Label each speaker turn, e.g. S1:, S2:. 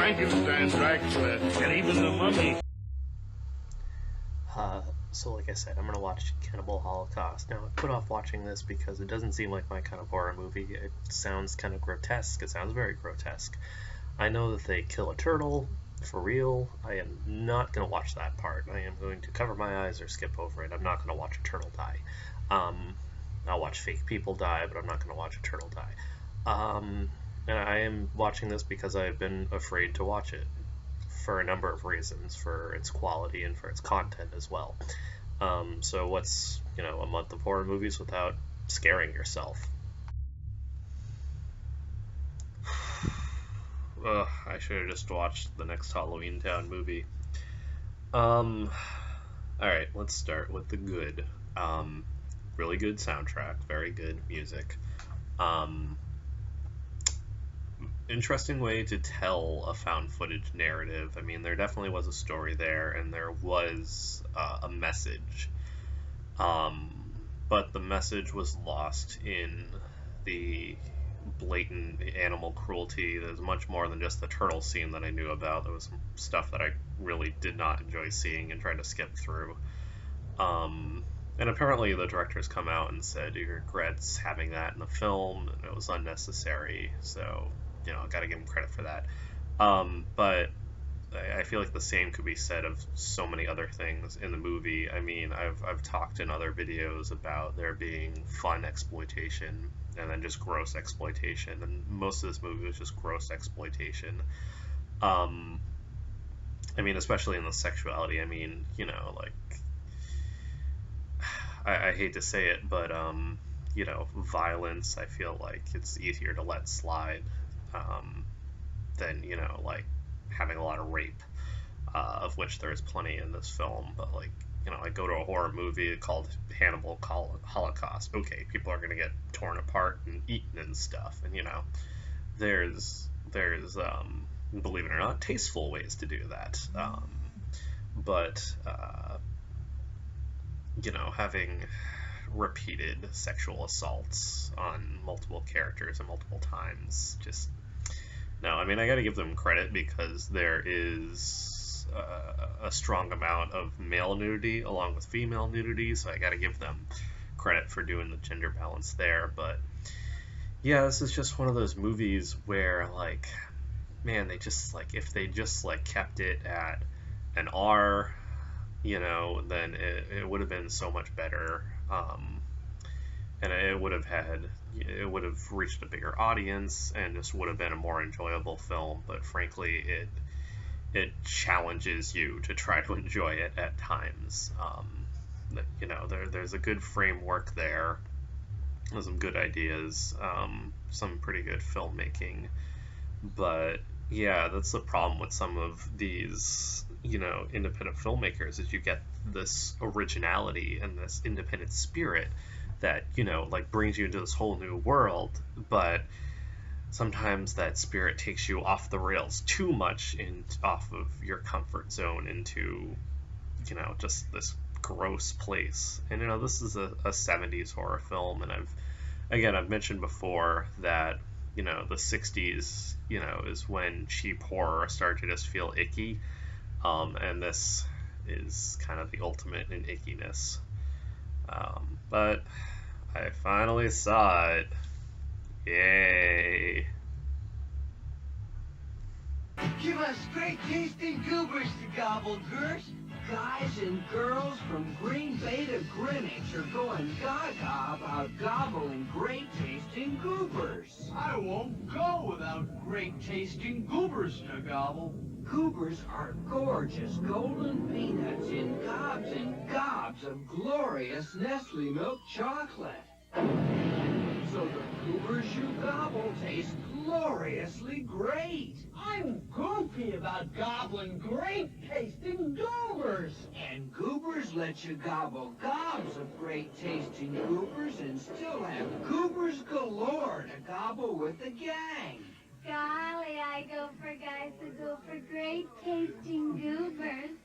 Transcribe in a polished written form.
S1: Frankenstein, Dracula, and even the Mummy.
S2: So like I said, I'm going to watch Cannibal Holocaust. Now, I put off watching this because it doesn't seem like my kind of horror movie. It sounds kind of grotesque. It sounds very grotesque. I know that they kill a turtle, for real. I am not going to watch that part. I am going to cover my eyes or skip over it. I'm not going to watch a turtle die. I'll watch fake people die, but I'm not going to watch a turtle die. And I am watching this because I've been afraid to watch it for a number of reasons, for its quality and for its content as well. So what's, a month of horror movies without scaring yourself? Ugh, I should have just watched the next Halloween Town movie. Alright, let's start with the good. Really good soundtrack, very good music. Interesting way to tell a found footage narrative. I mean, there definitely was a story there, and there was a message. But the message was lost in the blatant animal cruelty. There's much more than just the turtle scene that I knew about. There was some stuff that I really did not enjoy seeing and tried to skip through. And apparently the director's come out and said he regrets having that in the film, and it was unnecessary, so I gotta give him credit for that. But I feel like the same could be said of so many other things in the movie. I mean, I've talked in other videos about there being fun exploitation and then just gross exploitation, and most of this movie was just gross exploitation. I mean, especially in the sexuality. I mean, I hate to say it, but violence, I feel like it's easier to let slide than like having a lot of rape, of which there is plenty in this film. But I go to a horror movie called Hannibal Holocaust. Okay, people are gonna get torn apart and eaten and stuff, and there's believe it or not, tasteful ways to do that. But having repeated sexual assaults on multiple characters and multiple times, just no. I mean, I gotta give them credit because there is a strong amount of male nudity along with female nudity, so I gotta give them credit for doing the gender balance there. But yeah, this is just one of those movies where man, they just if they just kept it at an R, then it would have been so much better, and it would have reached a bigger audience and just would have been a more enjoyable film. But frankly, it challenges you to try to enjoy it at times. There's a good framework there, there's some good ideas, some pretty good filmmaking, but yeah, that's the problem with some of these, independent filmmakers, is you get this originality and this independent spirit that, brings you into this whole new world, but sometimes that spirit takes you off the rails too much and off of your comfort zone into, just this gross place. And, this is a 70s horror film, and I've mentioned before that the 60s, is when cheap horror started to just feel icky. And this is kind of the ultimate in ickiness. But I finally saw it. Yay.
S3: Give us great tasting goobers to gobble, Gert. Guys and girls from Green Bay to Greenwich are going gaga about gobbling great tasting goobers.
S4: I won't go without great tasting goobers to gobble.
S3: Goobers are gorgeous golden peanuts in gobs and gobs of glorious Nestle milk chocolate. So the goobers you gobble taste gloriously great.
S4: I'm goofy about gobbling great-tasting goobers.
S3: And goobers let you gobble gobs of great-tasting goobers and still have goobers galore to gobble with the gang.
S5: Golly, I go for guys who go for great-tasting goobers.